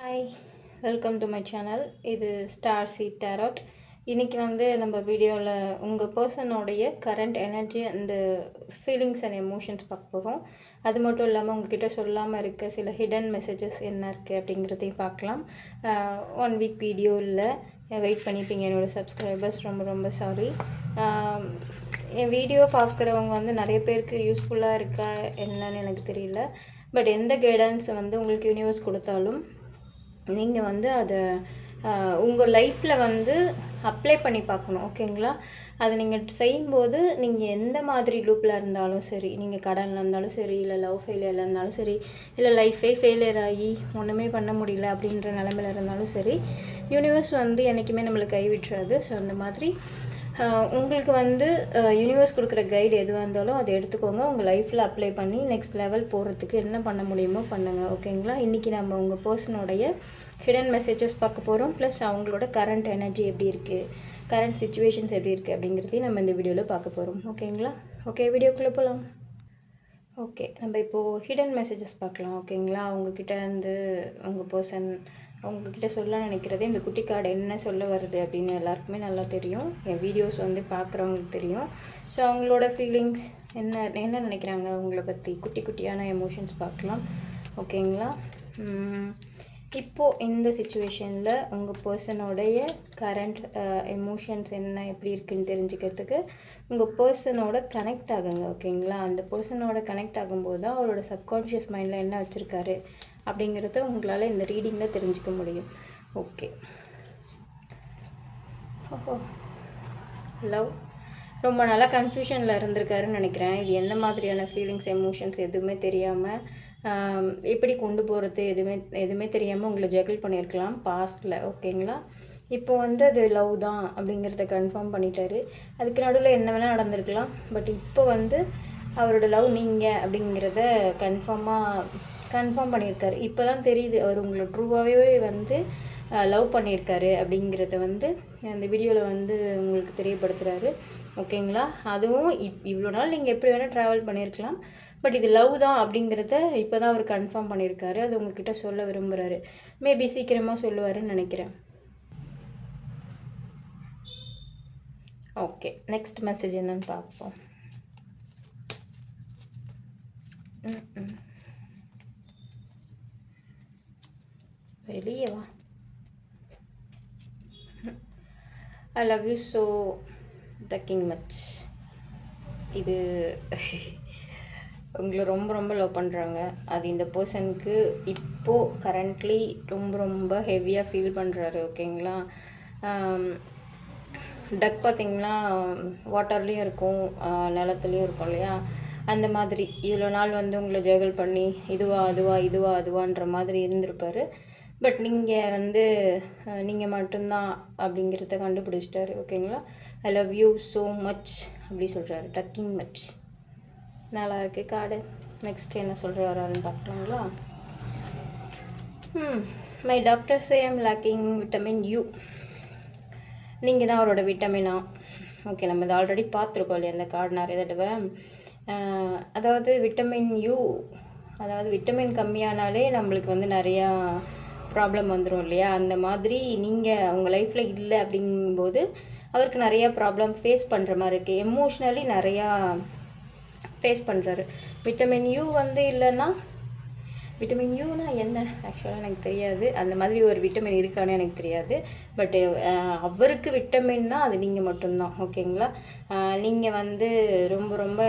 Hi, welcome to my channel. இது star seat tarot. இன்றைக்கி நம்ம வீடியோவில் உங்கள் பர்சனோடைய கரண்ட் எனர்ஜி அந்த ஃபீலிங்ஸ் அண்ட் எமோஷன்ஸ் பார்க்க போகிறோம். அது மட்டும் இல்லாமல் உங்ககிட்ட சொல்லாமல் இருக்க சில ஹிடன் மெசேஜஸ் என்ன இருக்குது அப்படிங்கிறதையும் பார்க்கலாம். 1 வீக் வீடியோ இல்லை, வெயிட் பண்ணிப்பீங்க என்னோடய சப்ஸ்கிரைபர்ஸ். ரொம்ப ரொம்ப சாரி. என் வீடியோ பார்க்குறவங்க நிறைய பேருக்கு யூஸ்ஃபுல்லாக இருக்கா என்னன்னு எனக்கு தெரியல. பட் எந்த கைடன்ஸ் உங்களுக்கு யூனிவர்ஸ் கொடுத்தாலும் நீங்கள் அதை உங்கள் லைஃப்பில் அப்ளை பண்ணி பார்க்கணும். ஓகேங்களா? அதை நீங்கள் செய்யும்போது நீங்கள் எந்த மாதிரி லூப்பில் இருந்தாலும் சரி, நீங்கள் கடனில் இருந்தாலும் சரி, இல்லை லவ் ஃபெயிலியரில் இருந்தாலும் சரி, இல்லை லைஃபே ஃபெயிலியர் ஆகி ஒன்றுமே பண்ண முடியல அப்படின்ற நிலமையில் இருந்தாலும் சரி, யூனிவர்ஸ் என்றைக்குமே நம்மளுக்கு கைவிட்டுறாது. ஸோ அந்த மாதிரி உங்களுக்கு யூனிவர்ஸ் கொடுக்குற கைடு எதுவாக இருந்தாலும் அதை எடுத்துக்கோங்க. உங்கள் லைஃப்பில் அப்ளை பண்ணி நெக்ஸ்ட் லெவல் போகிறதுக்கு என்ன பண்ண முடியுமோ பண்ணுங்கள். ஓகேங்களா? இன்றைக்கி நம்ம உங்கள் பர்சனோடைய ஹிடன் மெசேஜஸ் பார்க்க போகிறோம். ப்ளஸ் அவங்களோட கரண்ட் எனர்ஜி எப்படி இருக்குது, கரண்ட் சுச்சுவேஷன்ஸ் எப்படி இருக்குது அப்படிங்கிறதையும் நம்ம இந்த வீடியோவில் பார்க்க போகிறோம். ஓகேங்களா? ஓகே, வீடியோக்குள்ளே போகலாம். ஓகே, நம்ம இப்போது ஹிடன் மெசேஜஸ் பார்க்கலாம். ஓகேங்களா? உங்ககிட்ட உங்கள் பர்சன் அவங்கக்கிட்ட சொல்ல நினைக்கிறதே இந்த குட்டி கார்டு என்ன சொல்ல வருது அப்படின்னு எல்லாருக்குமே நல்லா தெரியும். என் வீடியோஸ் பார்க்குறவங்களுக்கு தெரியும். ஸோ அவங்களோட ஃபீலிங்ஸ் என்ன நினைக்கிறாங்க அவங்கள பற்றி குட்டி குட்டியான எமோஷன்ஸ் பார்க்கலாம். ஓகேங்களா? இப்போது இந்த சுச்சுவேஷனில் உங்கள் பர்சனோடைய கரண்ட் எமோஷன்ஸ் என்ன எப்படி இருக்குதுன்னு தெரிஞ்சுக்கிறதுக்கு உங்கள் பர்சனோட கனெக்ட் ஆகுங்க. ஓகேங்களா? அந்த பர்சனோட கனெக்ட் ஆகும்போது தான் அவரோட சப்கான்ஷியஸ் மைண்டில் என்ன வச்சுருக்காரு அப்படிங்கிறத உங்களால் இந்த ரீடிங்கில் தெரிஞ்சுக்க முடியும். ஓகே. ஓஹோ, லவ் ரொம்ப நல்லா கன்ஃபியூஷனில் இருந்திருக்காருன்னு நினைக்கிறேன். இது எந்த மாதிரியான ஃபீலிங்ஸ் எமோஷன்ஸ் எதுவுமே தெரியாமல் எப்படி கொண்டு போகிறது எதுவுமே தெரியாமல் உங்களை ஜகிள் பண்ணியிருக்கலாம் பாஸ்டில். ஓகேங்களா? இப்போ அது லவ் தான் அப்படிங்கிறத கன்ஃபார்ம் பண்ணிட்டாரு. அதுக்கு நடுவில் என்ன வேணால் நடந்திருக்கலாம். பட் இப்போ அவரோட லவ் நீங்கள் அப்படிங்கிறத கன்ஃபார்ம் பண்ணியிருக்காரு. இப்போ தான் தெரியுது அவர் உங்களை ட்ரூவாகவே லவ் பண்ணியிருக்காரு அப்படிங்கிறத அந்த வீடியோவில் உங்களுக்கு தெரியப்படுத்துகிறாரு. ஓகேங்களா? அதுவும் இவ்வளோ நாள் நீங்கள் எப்படி வேணால் ட்ராவல் பண்ணியிருக்கலாம். பட் இது லவ் தான் அப்படிங்கிறத இப்போ தான் அவர் கன்ஃபார்ம் பண்ணியிருக்காரு. அது உங்ககிட்ட சொல்ல விரும்புகிறாரு. மேபி சீக்கிரமாக சொல்லுவாருன்னு நினைக்கிறேன். ஓகே, நெக்ஸ்ட் மெசேஜ் என்னன்னு பார்ப்போம். வெளியே வா. I love you so tucking much. இது உங்களை ரொம்ப ரொம்ப லவ் பண்ணுறாங்க. அது இந்த பர்சனுக்கு இப்போது கரண்ட்லி ரொம்ப ரொம்ப ஹெவியாக ஃபீல் பண்ணுறாரு. ஓகேங்களா? டக் பார்த்திங்கன்னா வாட்டர்லேயும் இருக்கும், நிலத்துலேயும் இருக்கும் இல்லையா? அந்த மாதிரி இவ்வளோ நாள் உங்களை ஜகல் பண்ணி இதுவான்ற மாதிரி இருந்திருப்பார். பட் நீங்கள் மட்டும்தான் அப்படிங்கிறத கண்டுபிடிச்சிட்டாரு. ஓகேங்களா? I love you so much அப்படி சொல்கிறாரு. Tucking much. நல்லா இருக்குது கார்டு. நெக்ஸ்ட் என்ன சொல்கிறாருன்னு பார்க்கலாங்களா? My doctor say I'm lacking vitamin U. நீங்கள் தான் அவரோட விட்டமினா? ஓகே, நம்ம இதை ஆல்ரெடி பார்த்துருக்கோம் இல்லையா அந்த கார்டு நிறைய தடவை. அதாவது விட்டமின் யூ, அதாவது விட்டமின் கம்மியானாலே நம்மளுக்கு நிறையா ப்ராப்ளம் வந்துடும் இல்லையா? அந்த மாதிரி நீங்கள் அவங்க லைஃப்பில் இல்லை அப்படிங்கும்போது அவருக்கு நிறையா ப்ராப்ளம் ஃபேஸ் பண்ணுற மாதிரி இருக்குது. எமோஷ்னலி நிறையா ஃபேஸ் பண்ணுறாரு. விட்டமின் யூ இல்லைன்னா விட்டமின் யூனா என்ன ஆக்சுவலாக எனக்கு தெரியாது. அந்த மாதிரி ஒரு விட்டமின் இருக்கானே எனக்கு தெரியாது. பட் அவருக்கு விட்டமின்னா அது நீங்கள் மட்டும்தான். ஓகேங்களா? நீங்கள் ரொம்ப ரொம்ப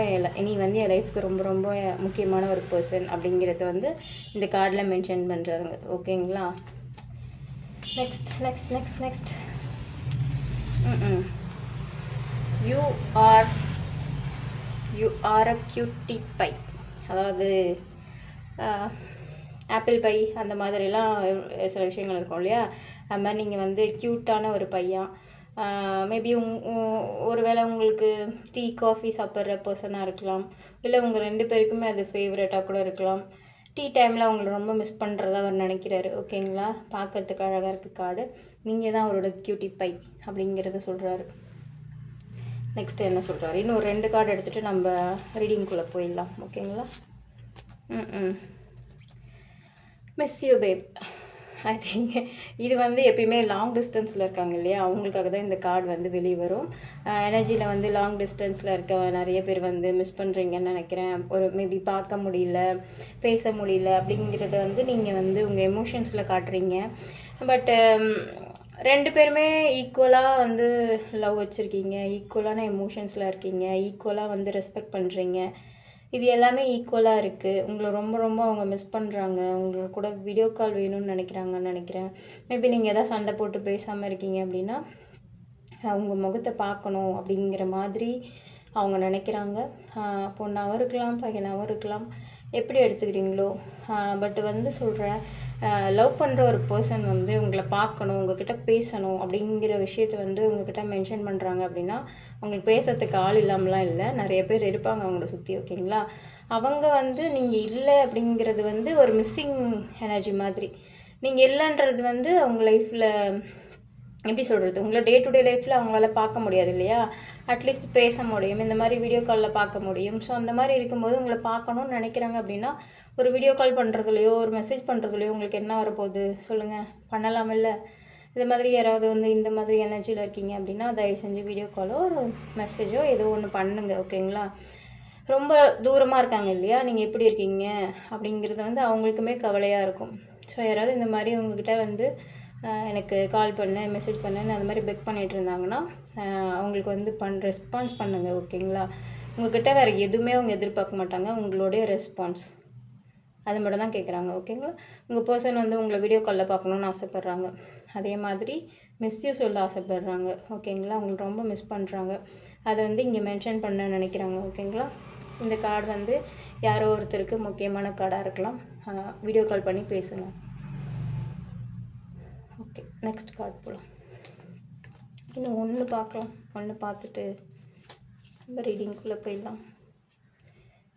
நீ என் லைஃப்க்கு ரொம்ப ரொம்ப முக்கியமான ஒரு பர்சன் அப்படிங்கிறத இந்த கார்டில் மென்ஷன் பண்ணுறாருங்க. ஓகேங்களா? Next next next next you are a cutie pie. அதாவது ஆப்பிள் பை அந்த மாதிரிலாம் சில விஷயங்கள் இருக்கும் இல்லையா? அது மாதிரி நீங்கள் க்யூட்டான ஒரு பையன். மேபி ஒருவேளை உங்களுக்கு டீ காஃபி சாப்பிட்ற பர்சனாக இருக்கலாம். இல்லை உங்கள் 2 பேருக்குமே அது ஃபேவரட்டாக கூட இருக்கலாம். டீ டைமில் அவங்கள ரொம்ப மிஸ் பண்ணுறதா அவர் நினைக்கிறாரு. ஓகேங்களா? பார்க்குறதுக்கு அழகாக இருக்குது கார்டு. நீங்கள் தான் அவரோட க்யூட்டி பை அப்படிங்கிறத சொல்கிறாரு. நெக்ஸ்ட் என்ன சொல்கிறாரு? இன்னும் 2 கார்டு எடுத்துகிட்டு நம்ம ரீடிங்குள்ளே போயிடலாம். ஓகேங்களா? Miss you pay. I think இது வந்து எப்பயுமே லாங் டிஸ்டன்ஸில் இருக்காங்க இல்லையா, அவங்களுக்காக தான் இந்த கார்டு வந்து வெளியே வரும். எனர்ஜியில் வந்து லாங் டிஸ்டன்ஸில் இருக்க நிறைய பேர் வந்து மிஸ் பண்ணுறீங்கன்னு நினைக்கிறேன். ஒரு மேபி பார்க்க முடியல, பேச முடியல அப்படிங்கிறத வந்து நீங்கள் வந்து உங்கள் எமோஷன்ஸில் காட்டுறீங்க. பட்டு 2 பேருமே ஈக்குவலாக வந்து லவ் வச்சுருக்கீங்க, ஈக்குவலான எமோஷன்ஸில் இருக்கீங்க, ஈக்குவலாக வந்து ரெஸ்பெக்ட் பண்ணுறீங்க. இது எல்லாமே ஈக்குவலாக இருக்குது. உங்களை ரொம்ப ரொம்ப அவங்க மிஸ் பண்ணுறாங்க. உங்களுக்கு கூட வீடியோ கால் வேணும்னு நினைக்கிறாங்கன்னு நினைக்கிறேன். மேபி நீங்கள் எதாவது சண்டை போட்டு பேசாமல் இருக்கீங்க அப்படின்னா அவங்க முகத்தை பார்க்கணும் அப்படிங்கிற மாதிரி அவங்க நினைக்கிறாங்க. பொண்ணாகவும் இருக்கலாம், பையனாகவும் இருக்கலாம், எப்படி எடுத்துக்கிறீங்களோ. பட் வந்து சொல்கிறேன், லவ் பண்ணுற ஒரு பர்சன் வந்து உங்களை பார்க்கணும், உங்ககிட்ட பேசணும் அப்படிங்கிற விஷயத்தை வந்து உங்ககிட்ட மென்ஷன் பண்ணுறாங்க அப்படின்னா அவங்களுக்கு பேசுறதுக்கு ஆள் இல்லாமலாம் இல்லை, நிறைய பேர் இருப்பாங்க அவங்கள சுற்றி. ஓகேங்களா, அவங்க வந்து நீங்கள் இல்லை அப்படிங்கிறது வந்து ஒரு மிஸ்ஸிங் எனர்ஜி மாதிரி. நீங்கள் இல்லைன்றது வந்து அவங்க லைஃப்பில் எப்படி சொல்கிறது, உங்களை டே டு டே லைஃப்பில் அவங்களால பார்க்க முடியாது இல்லையா, அட்லீஸ்ட் பேச முடியும், இந்த மாதிரி வீடியோ காலில் பார்க்க முடியும். ஸோ அந்த மாதிரி இருக்கும்போது உங்களை பார்க்கணுன்னு நினைக்கிறாங்க அப்படின்னா ஒரு வீடியோ கால் பண்ணுறதுலையோ ஒரு மெசேஜ் பண்ணுறதுலையோ உங்களுக்கு என்ன வரப்போகுது சொல்லுங்கள், பண்ணலாமில்ல. இது மாதிரி யாராவது வந்து இந்த மாதிரி எனர்ஜியில் இருக்கீங்க அப்படின்னா தயவு செஞ்சு வீடியோ காலோ ஒரு மெசேஜோ ஏதோ ஒன்று பண்ணுங்க. ஓகேங்களா, ரொம்ப தூரமாக இருக்காங்க இல்லையா, நீங்கள் எப்படி இருக்கீங்க அப்படிங்கிறது வந்து அவங்களுக்குமே கவலையாக இருக்கும். ஸோ யாராவது இந்த மாதிரி உங்ககிட்ட வந்து எனக்கு கால் பண்ணு, மெசேஜ் பண்ணுன்னு அது மாதிரி பெக் பண்ணிகிட்டு இருந்தாங்கன்னா அவங்களுக்கு வந்து ரெஸ்பான்ஸ் பண்ணுங்கள். ஓகேங்களா, உங்கள்கிட்ட வேறு எதுவுமே அவங்க எதிர்பார்க்க மாட்டாங்க, உங்களுடைய ரெஸ்பான்ஸ் அது மட்டும் தான் கேட்குறாங்க. ஓகேங்களா, உங்கள் பர்சன் வந்து உங்களை வீடியோ காலில் பார்க்கணுன்னு ஆசைப்பட்றாங்க, அதே மாதிரி மிஸ்யூ சொல்ல ஆசைப்பட்றாங்க. ஓகேங்களா, உங்களுக்கு ரொம்ப மிஸ் பண்ணுறாங்க, அதை வந்து இங்கே மென்ஷன் பண்ண நினைக்கிறாங்க. ஓகேங்களா, இந்த கார்டு வந்து யாரோ ஒருத்தருக்கு முக்கியமான கார்டாக இருக்கலாம். வீடியோ கால் பண்ணி பேசுங்க. ஓகே, நெக்ஸ்ட் கார்டு போகலாம். இன்னும் ஒன்று பார்க்கலாம், ஒன்று பார்த்துட்டு நம்ம ரீடிங்குள்ளே போயிடலாம்.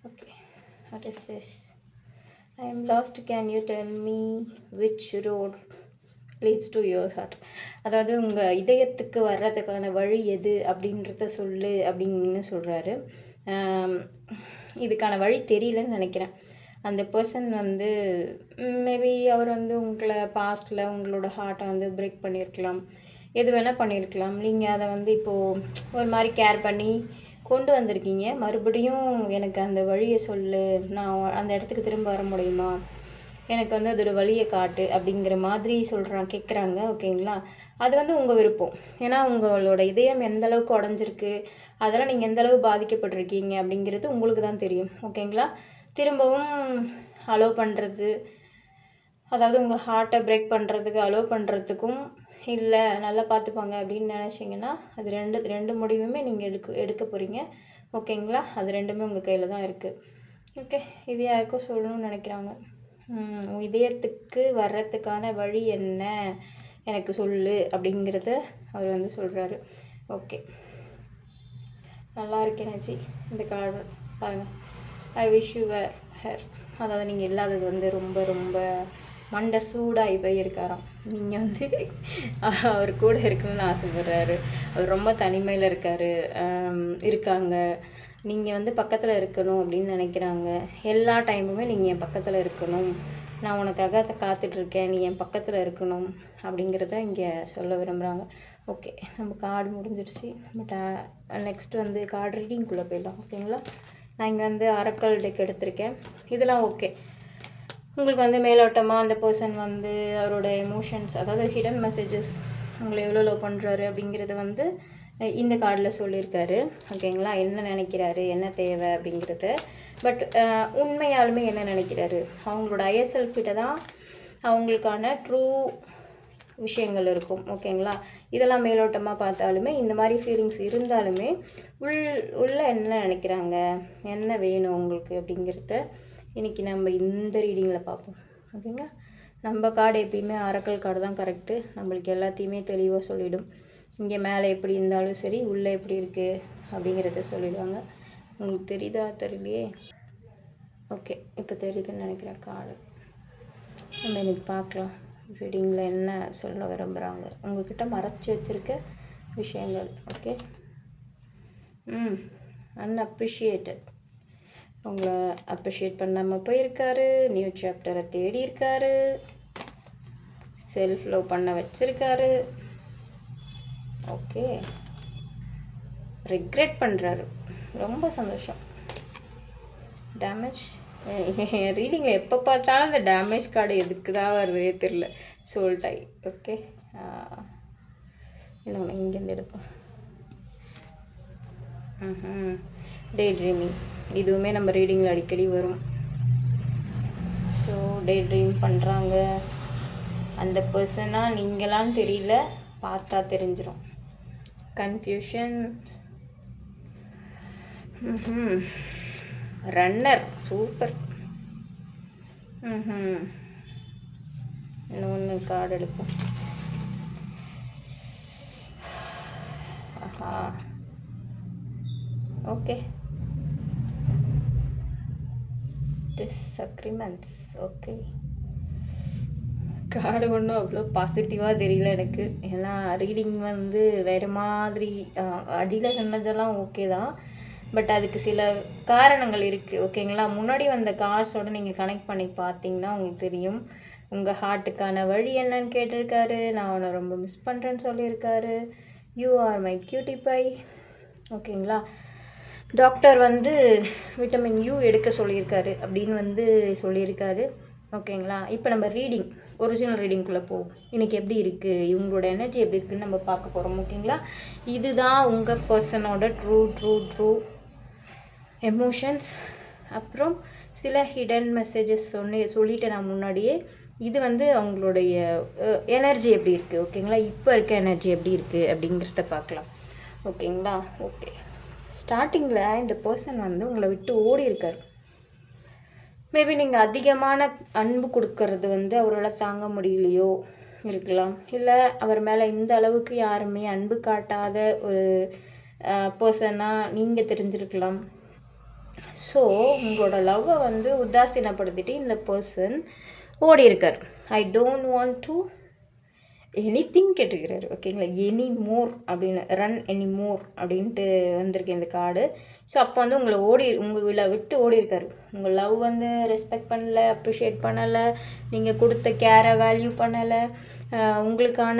Okay, what is this? I am lost, can you tell me which road leads to your heart? அதாவது உங்கள் இதயத்துக்கு வர்றதுக்கான வழி எது அப்படின்றத சொல்லு அப்படின்னு சொல்கிறாரு. இதுக்கான வழி தெரியலன்னு நினைக்கிறேன். அந்த பர்சன் வந்து மேபி அவர் வந்து உங்களை பாஸ்டில் உங்களோட ஹார்ட்டை வந்து பிரேக் பண்ணியிருக்கலாம், எது வேணால் பண்ணியிருக்கலாம். நீங்கள் அதை வந்து இப்போது ஒரு மாதிரி கேர் பண்ணி கொண்டு வந்திருக்கீங்க. மறுபடியும் எனக்கு அந்த வழியை சொல்லு, நான் அந்த இடத்துக்கு திரும்ப வர முடியுமா, எனக்கு வந்து அதோட வழியை காட்டு அப்படிங்கிற மாதிரி கேட்குறாங்க. ஓகேங்களா, அது வந்து உங்கள் விருப்பம். ஏன்னா உங்களோட இதயம் எந்தளவுக்கு உடஞ்சிருக்கு, அதெல்லாம் நீங்கள் எந்தளவு பாதிக்கப்பட்டிருக்கீங்க அப்படிங்கிறது உங்களுக்கு தான் தெரியும். ஓகேங்களா, திரும்பவும் அலோவ் பண்ணுறது, அதாவது உங்கள் ஹார்ட்டை பிரேக் பண்ணுறதுக்கு அலோவ் பண்ணுறதுக்கும் இல்லை நல்லா பார்த்துப்பாங்க அப்படின்னு நினச்சிங்கன்னா அது ரெண்டு முடிவுமே நீங்கள் எடுக்க போகிறீங்க. ஓகேங்களா, அது ரெண்டுமே உங்கள் கையில் தான் இருக்குது. ஓகே, இது யாருக்கும் சொல்லணும்னு நினைக்கிறாங்க. இதயத்துக்கு வர்றதுக்கான வழி என்ன எனக்கு சொல்லு அப்படிங்கிறத அவர் வந்து சொல்கிறாரு. ஓகே, நல்லா இருக்கேனாச்சி. இந்த கார்டு பாருங்கள், I wish you were here. அதாவது நீங்கள் இல்லாதது வந்து ரொம்ப ரொம்ப மண்டை சூடாகி போய் இருக்காராம். நீங்கள் வந்து அவர் கூட இருக்கணும்னு ஆசைப்படுறாரு. அவர் ரொம்ப தனிமையில் இருக்காங்க. நீங்கள் வந்து பக்கத்தில் இருக்கணும் அப்படின்னு நினைக்கிறாங்க. எல்லா டைமுமே நீங்கள் என் பக்கத்தில் இருக்கணும், நான் உனக்காக காத்துட்ருக்கேன், நீ என் பக்கத்தில் இருக்கணும் அப்படிங்கிறத இங்கே சொல்ல விரும்புகிறாங்க. ஓகே, நம்ம கார்டு முடிஞ்சிருச்சு. பட் நெக்ஸ்ட் வந்து கார்டு ரீடிங்குள்ளே போயிடலாம். ஓகேங்களா, நான் இங்கே வந்து அரக்கல் டெக் எடுத்திருக்கேன். இதெல்லாம் ஓகே. உங்களுக்கு வந்து மேலோட்டமாக அந்த பர்சன் வந்து அவரோட எமோஷன்ஸ், அதாவது ஹிடன் மெசேஜஸ், உங்களை எவ்வளோ லவ் பண்ணுறாரு அப்படிங்கிறத வந்து இந்த கார்டில் சொல்லியிருக்காரு. ஓகேங்களா, என்ன நினைக்கிறாரு, என்ன தேவை அப்படிங்கிறது. பட் உண்மையாலுமே என்ன நினைக்கிறாரு, அவங்களோட ஹையர் செல்ஃப்கிட்ட தான் அவங்களுக்கான ட்ரூ விஷயங்கள் இருக்கும். ஓகேங்களா, இதெல்லாம் மேலோட்டமாக பார்த்தாலுமே இந்த மாதிரி ஃபீலிங்ஸ் இருந்தாலுமே உள்ள என்ன நினைக்கிறாங்க, என்ன வேணும் உங்களுக்கு அப்படிங்கிறத இன்றைக்கி நம்ம இந்த ரீடிங்கில் பார்ப்போம். ஓகேங்களா, நம்ம கார்டு எப்பயுமே அரக்கல் கார்டு தான் கரெக்டு, நம்மளுக்கு எல்லாத்தையுமே தெளிவாக சொல்லிவிடும். இங்கே மேலே எப்படி இருந்தாலும் சரி, உள்ளே எப்படி இருக்குது அப்படிங்கிறத சொல்லிவிடுவாங்க. உங்களுக்கு தெரியுதா தெரியலையே? ஓகே, இப்போ தெரியுதுன்னு நினைக்கிறேன் கார்டு. நம்ம இன்றைக்கி பார்க்கலாம் ரீடிங்கில் என்ன சொல்ல விரும்புகிறாங்க, உங்கள்கிட்ட மறைச்சி வச்சுருக்க விஷயங்கள். ஓகே, அன்அப்ரிஷியேட்டட், உங்களை அப்ரிஷியேட் பண்ணாமல் போயிருக்காரு, நியூ சாப்டரை தேடி இருக்காரு. செல்ஃப் லவ் பண்ண வச்சுருக்காரு. ஓகே, ரிக்ரெட் பண்ணுறாரு. ரொம்ப சந்தோஷம். டேமேஜ் ரீடிங்கில் எப்போ பார்த்தாலும் அந்த டேமேஜ் கார்டு எதுக்கு தான் வருதே தெரில. சோல்டாய். ஓகே, இன்னொன்று இங்கேருந்து எடுப்போம். டே ட்ரீமிங், இதுவுமே நம்ம ரீடிங்கில் அடிக்கடி வரும். ஸோ டே ட்ரீம் பண்ணுறாங்க. அந்த பர்சனாக நீங்களான்னு தெரியல, பார்த்தா தெரிஞ்சிடும். கன்ஃபியூஷன். Runner, super. இன்னொன்று கார்டு எடுப்போம். Okay, disagreements. ஓகே, கார்டு ஒன்றும் அவ்வளோ பாசிட்டிவாக தெரியல எனக்கு. ஏன்னா ரீடிங் வந்து வேறு மாதிரி, அடியில் சொன்னதெல்லாம் ஓகே தான், பட் அதுக்கு சில காரணங்கள் இருக்குது. ஓகேங்களா, முன்னாடி வந்த கார்ட்ஸோடு நீங்கள் கனெக்ட் பண்ணி பார்த்தீங்கன்னா உங்களுக்கு தெரியும். உங்கள் ஹார்ட்டுக்கான வழி என்னன்னு கேட்டிருக்காரு. நான் அவனை ரொம்ப மிஸ் பண்ணுறேன்னு சொல்லியிருக்காரு. You are my cutie pie. ஓகேங்களா, டாக்டர் வந்து விட்டமின் யூ எடுக்க சொல்லியிருக்காரு அப்படின்னு வந்து சொல்லியிருக்காரு. ஓகேங்களா, இப்போ நம்ம ரீடிங், ஒரிஜினல் ரீடிங்குள்ளே போவோம். இன்றைக்கி எப்படி இருக்குது, இவங்களோட எனர்ஜி எப்படி இருக்குதுன்னு நம்ம பார்க்க போகிறோம். ஓகேங்களா, இதுதான் உங்கள் பர்சனோட ட்ரூ எமோஷன்ஸ். அப்புறம் சில ஹிடன் மெசேஜஸ் சொல்லிட்டேன் நான் முன்னாடியே. இது வந்து அவங்களுடைய எனர்ஜி எப்படி இருக்குது. ஓகேங்களா, இப்போ இருக்க எனர்ஜி எப்படி இருக்குது அப்படிங்கிறத பார்க்கலாம். ஓகேங்களா, ஓகே. ஸ்டார்டிங்கில் இந்த பர்சன் வந்து உங்களை விட்டு ஓடி இருக்கார். மேபி நீங்கள் அதிகமான அன்பு கொடுக்கறது வந்து அவரால் தாங்க முடியலையோ இருக்கலாம். இல்லை அவர் மேலே இந்த அளவுக்கு யாருமே அன்பு காட்டாத ஒரு பர்சனாக நீங்கள் தெரிஞ்சிருக்கலாம். ஸோ உங்களோட லவ்வை வந்து உதாசீனப்படுத்திட்டு இந்த பர்சன் ஓடி இருக்கார். I don't want to anything கேட்டுக்கிறாரு. ஓகேங்களா, எனி மோர் அப்படின்னு, ரன் எனி மோர் அப்படின்ட்டு வந்திருக்கு இந்த கார்டு. ஸோ அப்போ வந்து உங்களை விட்டு ஓடி இருக்காரு. உங்கள் லவ் வந்து ரெஸ்பெக்ட் பண்ணலை, அப்ரிஷியேட் பண்ணலை, நீங்கள் கொடுத்த கேரை வேல்யூ பண்ணலை, உங்களுக்கான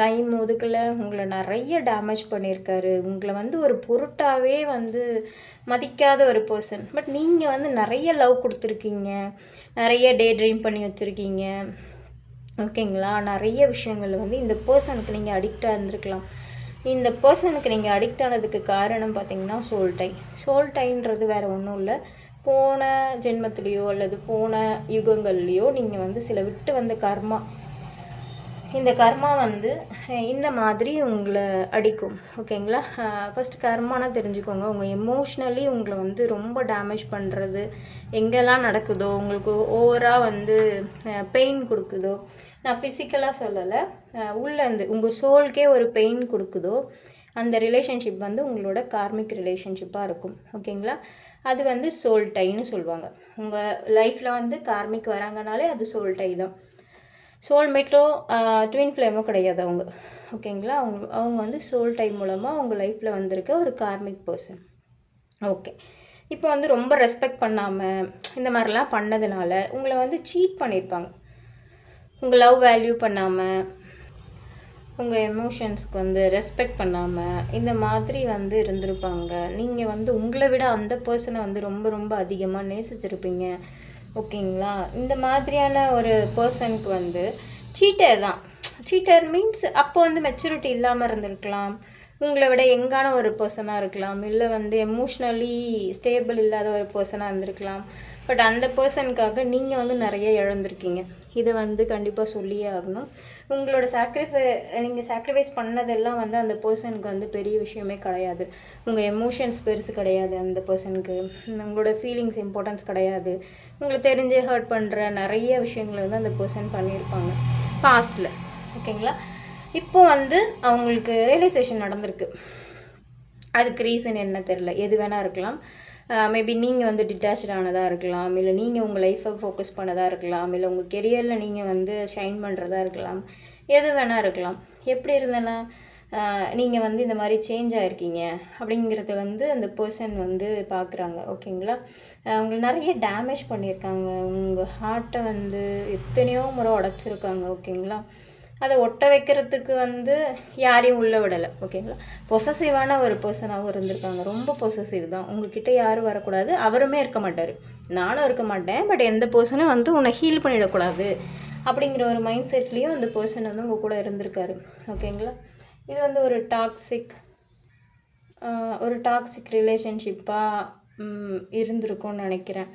டைம் ஒதுக்கலை, உங்களை நிறைய டேமேஜ் பண்ணியிருக்காரு. உங்களை வந்து ஒரு பொருட்டாகவே வந்து மதிக்காத ஒரு பர்சன். பட் நீங்கள் வந்து நிறைய லவ் கொடுத்துருக்கீங்க, நிறைய டே ட்ரீம் பண்ணி வச்சுருக்கீங்க. ஓகேங்களா, நிறைய விஷயங்கள் வந்து இந்த பர்சனுக்கு நீங்கள் அடிக்டாக இருந்திருக்கலாம். இந்த பர்சனுக்கு நீங்கள் அடிக்ட் ஆனதுக்கு காரணம் பார்த்திங்கன்னா சோல் டைன்றது வேறு ஒன்றும் இல்லை. போன ஜென்மத்துலேயோ அல்லது போன யுகங்கள்லேயோ நீங்கள் வந்து சில விட்டு வந்த கர்மா, இந்த கர்மா வந்து இந்த மாதிரி உங்களை அடிக்கும். ஓகேங்களா, ஃபஸ்ட்டு கர்மானா தெரிஞ்சுக்கோங்க. உங்கள் எமோஷ்னலி உங்களை வந்து ரொம்ப டேமேஜ் பண்ணுறது எங்கெல்லாம் நடக்குதோ, உங்களுக்கு ஓவராக வந்து பெயின் கொடுக்குதோ, நான் ஃபிசிக்கலாக சொல்லலை, உள்ளேருந்து உங்கள் சோல்கே ஒரு பெயின் கொடுக்குதோ, அந்த ரிலேஷன்ஷிப் வந்து உங்களோட கார்மிக் ரிலேஷன்ஷிப்பாக இருக்கும். ஓகேங்களா, அது வந்து சோல் டைன்னு சொல்லுவாங்க. உங்கள் லைஃப்பில் வந்து கார்மிக் வராங்கனாலே அது சோல் டை தான். சோல்மேட்டோ ட்வின் ஃப்ளேமோ கிடையாது அவங்க. ஓகேங்களா, அவங்க வந்து சோல் டைம் மூலமாக உங்கள் லைஃப்பில் வந்திருக்க ஒரு கார்மிக் பர்சன். ஓகே, இப்போ வந்து ரொம்ப ரெஸ்பெக்ட் பண்ணாமல் இந்த மாதிரிலாம் பண்ணதுனால உங்களை வந்து சீட் பண்ணியிருப்பாங்க. உங்கள் லவ் வேல்யூ பண்ணாமல், உங்கள் எமோஷன்ஸ்க்கு வந்து ரெஸ்பெக்ட் பண்ணாமல் இந்த மாதிரி வந்து இருந்திருப்பாங்க. நீங்கள் வந்து உங்களை விட அந்த பர்சனை வந்து ரொம்ப அதிகமாக நேசிச்சிருப்பீங்க. ஓகேங்களா, இந்த மாதிரியான ஒரு பர்சனுக்கு வந்து சீட்டர் தான். சீட்டர் மீன்ஸ் அப்போ வந்து மெச்சூரிட்டி இல்லாமல் இருந்திருக்கலாம், உங்களை விட யங்கான ஒரு பர்சனாக இருக்கலாம், இல்லை வந்து எமோஷ்னலி ஸ்டேபிள் இல்லாத ஒரு பர்சனாக இருந்திருக்கலாம். பட் அந்த பர்சனுக்காக நீங்கள் வந்து நிறைய இழந்திருக்கீங்க. இதை வந்து கண்டிப்பாக சொல்லியே ஆகணும். உங்களோட நீங்கள் சாக்ரிஃபைஸ் பண்ணதெல்லாம் வந்து அந்த பர்சனுக்கு வந்து பெரிய விஷயமே கிடையாது. உங்கள் எமோஷன்ஸ் பெருசு கிடையாது, அந்த பர்சனுக்கு உங்களோட ஃபீலிங்ஸ் இம்பார்ட்டன்ஸ் கிடையாது. உங்களை தெரிஞ்சு ஹர்ட் பண்ணுற நிறைய விஷயங்களை வந்து அந்த பர்சன் பண்ணியிருப்பாங்க பாஸ்ட்டில். ஓகேங்களா, இப்போ வந்து அவங்களுக்கு ரியலைசேஷன் நடந்திருக்கு. அதுக்கு ரீசன் என்ன தெரில, எது வேணால் இருக்கலாம். மேபி நீங்கள் வந்து டிட்டாச்ட் ஆனதாக இருக்கலாம், இல்லை நீங்கள் உங்கள் லைஃப்பை ஃபோக்கஸ் பண்ணதாக இருக்கலாம், இல்லை உங்கள் கெரியரில் நீங்கள் வந்து ஷைன் பண்ணுறதா இருக்கலாம், எது வேணால் இருக்கலாம். எப்படி இருந்தேன்னா நீங்கள் வந்து இந்த மாதிரி சேஞ்ச் ஆகிருக்கீங்க அப்படிங்கிறத வந்து அந்த பர்சன் வந்து பார்க்குறாங்க. ஓகேங்களா? உங்களை நிறைய டேமேஜ் பண்ணியிருக்காங்க. உங்கள் ஹார்ட்டை வந்து எத்தனையோ முறை உடச்சிருக்காங்க. ஓகேங்களா? அதை ஒட்ட வைக்கிறதுக்கு வந்து யாரையும் உள்ளே விடலை. ஓகேங்களா? பொசசிவான ஒரு பர்சனாகவும் இருந்திருக்காங்க. ரொம்ப பொசசிவ் தான். உங்ககிட்ட யாரும் வரக்கூடாது, அவருமே இருக்க மாட்டார், நானும் இருக்க மாட்டேன். பட் எந்த பர்சனும் வந்து உன்னை ஹீல் பண்ணிடக்கூடாது அப்படிங்கிற ஒரு மைண்ட் செட்லேயும் அந்த பர்சன் வந்து உங்கள் கூட இருந்திருக்காரு. ஓகேங்களா? இது வந்து ஒரு டாக்ஸிக் ரிலேஷன்ஷிப்பாக இருந்திருக்கும்னு நினைக்கிறேன்.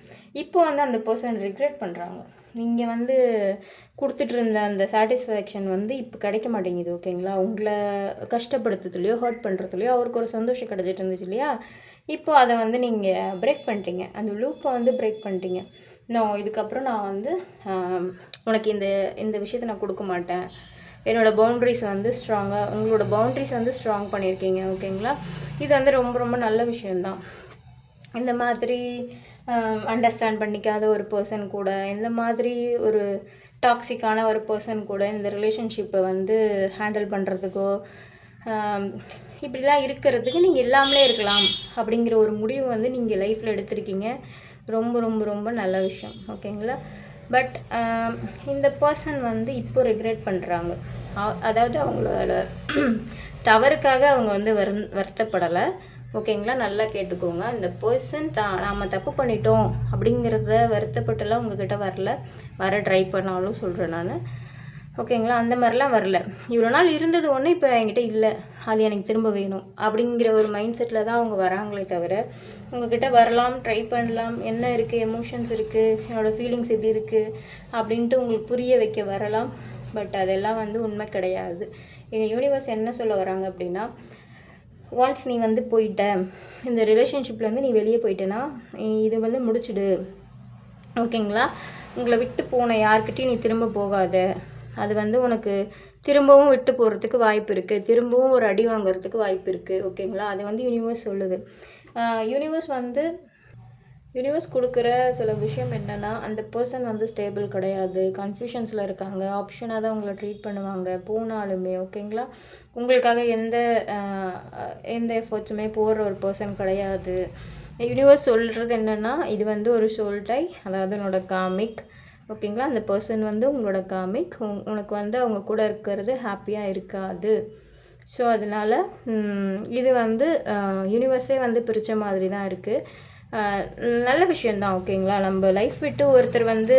இப்போ வந்து அந்த பர்சன் ரிக்ரெட் பண்ணுறாங்க. நீங்கள் வந்து கொடுத்துட்டு இருந்த அந்த சாட்டிஸ்ஃபேக்ஷன் வந்து இப்போ கிடைக்க மாட்டேங்குது. ஓகேங்களா? உங்களை கஷ்டப்படுத்துறதுலையோ ஹர்ட் பண்ணுறதுலையோ அவருக்கு ஒரு சந்தோஷம் கிடச்சிட்டு இருந்துச்சு இல்லையா? இப்போது அதை வந்து நீங்கள் பிரேக் பண்ணிட்டீங்க. அந்த லூப்பை வந்து பிரேக் பண்ணிட்டீங்க. இதுக்கப்புறம் நான் வந்து உனக்கு இந்த விஷயத்தை நான் கொடுக்க மாட்டேன். என்னோடய பவுண்ட்ரிஸ் வந்து ஸ்ட்ராங்காக, உங்களோட பவுண்ட்ரிஸ் வந்து ஸ்ட்ராங் பண்ணியிருக்கீங்க. ஓகேங்களா? இது வந்து ரொம்ப ரொம்ப நல்ல விஷயந்தான். இந்த மாதிரி அண்டர்ஸ்டாண்ட் பண்ணிக்காத ஒரு பர்சன் கூட, இந்த மாதிரி ஒரு டாக்ஸிக்கான ஒரு பர்சன் கூட இந்த ரிலேஷன்ஷிப்பை வந்து ஹேண்டில் பண்ணுறதுக்கோ இப்படிலாம் இருக்கிறதுக்கு நீங்கள் எல்லாமே இருக்கலாம் அப்படிங்கிற ஒரு முடிவு வந்து நீங்கள் லைஃப்பில் எடுத்திருக்கீங்க. ரொம்ப ரொம்ப ரொம்ப நல்ல விஷயம். ஓகேங்களா? பட் இந்த பர்சன் வந்து இப்போ ரிக்ரெட் பண்ணுறாங்க. அதாவது அவங்களோட தவறுக்காக அவங்க வந்து வருத்தப்படலை. ஓகேங்களா? நல்லா கேட்டுக்கோங்க. இந்த பர்சன் நாம் தப்பு பண்ணிட்டோம் அப்படிங்கிறத வருத்தப்பட்டுலாம் உங்ககிட்ட வர ட்ரை பண்ணாலும் சொல்கிறேன் நான். ஓகேங்களா? அந்த மாதிரிலாம் வரல. இவ்வளோ நாள் இருந்தது ஒன்று, இப்போ என்கிட்ட இல்லை, அது எனக்கு திரும்ப வேணும் அப்படிங்கிற ஒரு மைண்ட் செட்டில் தான் அவங்க வராங்களே தவிர, உங்ககிட்ட வரலாம், ட்ரை பண்ணலாம், என்ன இருக்குது, எமோஷன்ஸ் இருக்குது, என்னோடய ஃபீலிங்ஸ் எப்படி இருக்குது அப்படின்ட்டு உங்களுக்கு புரிய வைக்க வரலாம். பட் அதெல்லாம் வந்து உண்மை கிடையாது. எங்கள் யூனிவர்ஸ் என்ன சொல்ல வராங்க அப்படின்னா, ஒன்ஸ் நீ வந்து போயிட்ட, இந்த ரிலேஷன்ஷிப்லேருந்து நீ வெளியே போயிட்டேன்னா இது வந்து முடிச்சுடு. ஓகேங்களா? உங்களை விட்டு போன யார்கிட்டையும் நீ திரும்ப போகாத. அது வந்து உனக்கு திரும்பவும் விட்டு போகிறதுக்கு வாய்ப்பு இருக்குது, திரும்பவும் ஒரு அடி வாங்கிறதுக்கு வாய்ப்பு இருக்குது. ஓகேங்களா? அது வந்து யூனிவர்ஸ் சொல்லுது. யூனிவர்ஸ் கொடுக்குற சில விஷயம் என்னென்னா, அந்த பர்சன் வந்து ஸ்டேபிள் கிடையாது, கன்ஃபியூஷன்ஸில் இருக்காங்க, ஆப்ஷனாக தான் உங்களை ட்ரீட் பண்ணுவாங்க போனாலுமே. ஓகேங்களா? உங்களுக்காக எந்த எஃபர்ட்ஸுமே போடுற ஒரு பர்சன் கிடையாது. யூனிவர்ஸ் சொல்கிறது என்னென்னா, இது வந்து ஒரு சோல் டை, அதாவது என்னோட காமிக். ஓகேங்களா? அந்த பர்சன் வந்து உங்களோட காமிக். உனக்கு வந்து அவங்க கூட இருக்கிறது ஹாப்பியாக இருக்காது. ஸோ அதனால் இது வந்து யூனிவர்ஸே வந்து பிரித்த மாதிரி தான் இருக்குது. நல்ல விஷயந்தான். ஓகேங்களா? நம்ம லைஃப் விட்டு ஒருத்தர் வந்து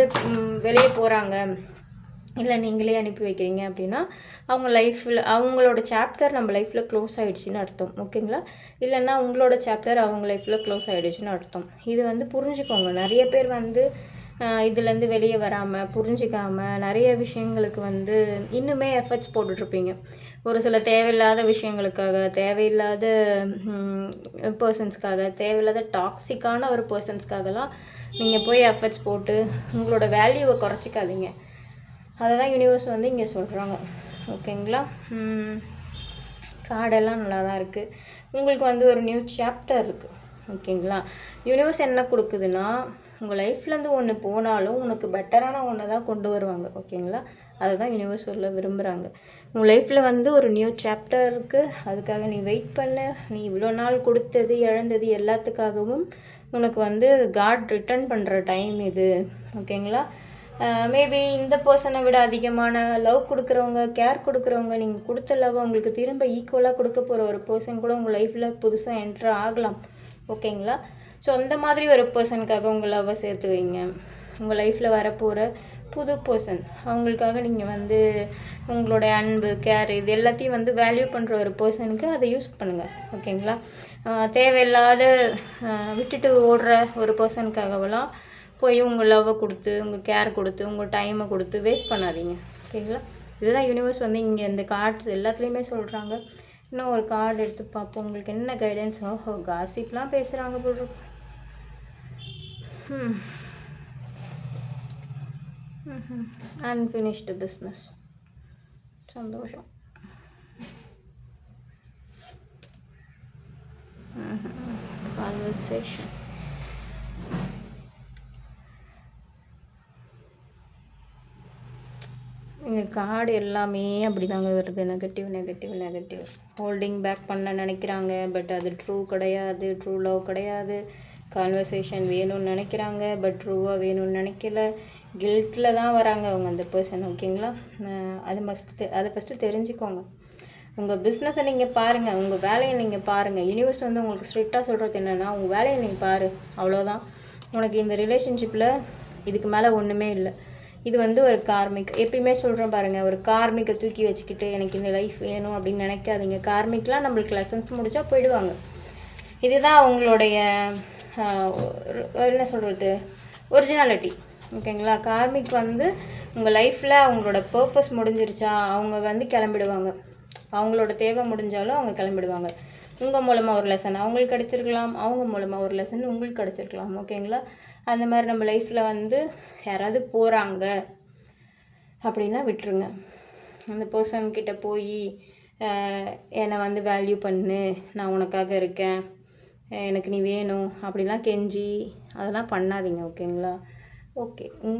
வெளியே போகிறாங்க, இல்லை நீங்களே அனுப்பி வைக்கிறீங்க அப்படின்னா, அவங்க லைஃப்பில் அவங்களோட சாப்டர் நம்ம லைஃப்பில் க்ளோஸ் ஆகிடுச்சின்னு அர்த்தம். ஓகேங்களா? இல்லைன்னா உங்களோட சாப்டர் அவங்க லைஃப்பில் க்ளோஸ் ஆகிடுச்சின்னு அர்த்தம். இது வந்து புரிஞ்சுக்கோங்க. நிறைய பேர் வந்து இதுலேருந்து வெளியே வராமல், புரிஞ்சிக்காமல் நிறைய விஷயங்களுக்கு வந்து இன்னுமே எஃபர்ட்ஸ் போட்டுட்ருப்பீங்க. ஒரு சில தேவையில்லாத விஷயங்களுக்காக, தேவையில்லாத பர்சன்ஸ்க்காக, தேவையில்லாத டாக்ஸிக்கான ஒரு பர்சன்ஸ்க்காகலாம் நீங்கள் போய் எஃபர்ட்ஸ் போட்டு உங்களோட வேல்யூவை குறைச்சிக்காதீங்க. அதை தான் யூனிவர்ஸ் வந்து இங்கே சொல்கிறாங்க. ஓகேங்களா? கார்டெல்லாம் நல்லா தான் இருக்குது. உங்களுக்கு வந்து ஒரு நியூ சாப்டர் இருக்குது. ஓகேங்களா? யூனிவர்ஸ் என்ன கொடுக்குதுன்னா, உங்கள் லைஃப்லேருந்து ஒன்று போனாலும் உனக்கு பெட்டரான ஒன்று தான் கொண்டு வருவாங்க. ஓகேங்களா? அதை தான் யூனிவர்ஸ் சொல்ல விரும்புகிறாங்க. உங்கள் லைஃப்பில் வந்து ஒரு நியூ சாப்டர் இருக்குது, அதுக்காக நீ வெயிட் பண்ண. நீ இவ்வளோ நாள் கொடுத்தது, இழந்தது எல்லாத்துக்காகவும் உனக்கு வந்து காட் ரிட்டர்ன் பண்ணுற டைம் இது. ஓகேங்களா? மேபி இந்த பர்சனை விட அதிகமான லவ் கொடுக்குறவங்க, கேர் கொடுக்குறவங்க, நீங்கள் கொடுத்த லவ் அவங்களுக்கு திரும்ப ஈக்குவலாக கொடுக்க போகிற ஒரு பர்சன் கூட உங்கள் லைஃப்பில் புதுசாக என்ட்ரு ஆகலாம். ஓகேங்களா? ஸோ அந்த மாதிரி ஒரு பர்சனுக்காக உங்கள் லவ்வை சேர்த்து வைங்க. உங்கள் லைஃப்பில் வரப்போகிற புது பர்சன், அவங்களுக்காக நீங்கள் வந்து உங்களுடைய அன்பு, கேர் இது எல்லாத்தையும் வந்து வேல்யூ பண்ணுற ஒரு பர்சனுக்கு அதை யூஸ் பண்ணுங்கள். ஓகேங்களா? தேவையில்லாத விட்டுட்டு ஓடுற ஒரு பர்சனுக்காகவெல்லாம் போய் உங்கள் லவ்வை கொடுத்து, உங்கள் கேர் கொடுத்து, உங்கள் டைமை கொடுத்து வேஸ்ட் பண்ணாதீங்க. ஓகேங்களா? இதுதான் யூனிவர்ஸ் வந்து இங்கே இந்த கார்ட்ஸ் எல்லாத்துலேயுமே சொல்கிறாங்க. இன்னும் ஒரு கார்டு எடுத்து பார்ப்போம், உங்களுக்கு என்ன கைடன்ஸ். காசிப்லாம் பேசுகிறாங்க போல். Unfinished business. சந்தோஷம். கான்வர்சேஷன். இங்கே கார்டு எல்லாமே அப்படி தாங்க வருது. Negative negative negative. Holding back பண்ண நினைக்கிறாங்க, பட் அது ட்ரூ கிடையாது. ட்ரூ லவ் கிடையாது. கான்வர்சேஷன் வேணும்னு நினைக்கிறாங்க, பட் ட்ரூவாக வேணும்னு நினைக்கல. கில்ட்டில் தான் வராங்க அவங்க அந்த பர்சன். ஓகேங்களா? அதை ஃபஸ்ட்டு தெரிஞ்சுக்கோங்க. உங்கள் பிஸ்னஸை நீங்கள் பாருங்கள், உங்கள் வேலையை நீங்கள் பாருங்கள். யூனிவர்ஸ் வந்து உங்களுக்கு ஸ்ட்ரிக்டாக சொல்கிறது என்னென்னா, உங்கள் வேலையை நீங்கள் பாரு, அவ்வளோதான். உனக்கு இந்த ரிலேஷன்ஷிப்பில் இதுக்கு மேலே ஒன்றுமே இல்லை. இது வந்து ஒரு கார்மிக். எப்பயுமே சொல்கிறேன் பாருங்கள், ஒரு கார்மிக்கை தூக்கி வச்சுக்கிட்டு எனக்கு இந்த லைஃப் வேணும் அப்படின்னு நினைக்காதீங்க. கார்மிக்லாம் நம்மளுக்கு லெசன்ஸ் முடித்தா போயிடுவாங்க. இதுதான் அவங்களுடைய என்ன சொல்கிறது, ஒரிஜினாலிட்டி. ஓகேங்களா? கார்மிக் வந்து உங்கள் லைஃப்பில் அவங்களோட பர்பஸ் முடிஞ்சிருச்சா, அவங்க வந்து கிளம்பிடுவாங்க. அவங்களோட தேவை முடிஞ்சாலும் அவங்க கிளம்பிடுவாங்க. உங்கள் மூலமாக ஒரு லெசன் அவங்களுக்கு கிடச்சிருக்கலாம், அவங்க மூலமாக ஒரு லெசன் உங்களுக்கு கிடச்சிருக்கலாம். ஓகேங்களா? அந்த மாதிரி நம்ம லைஃப்பில் வந்து யாராவது போகிறாங்க அப்படின்னா விட்டுருங்க. அந்த பர்சன்கிட்ட போய் என்னை வந்து வேல்யூ பண்ணு, நான் உனக்காக இருக்கேன், எனக்கு நீ வேணும் அப்படிலாம் கெஞ்சி அதெல்லாம் பண்ணாதீங்க. ஓகேங்களா? ஓகே.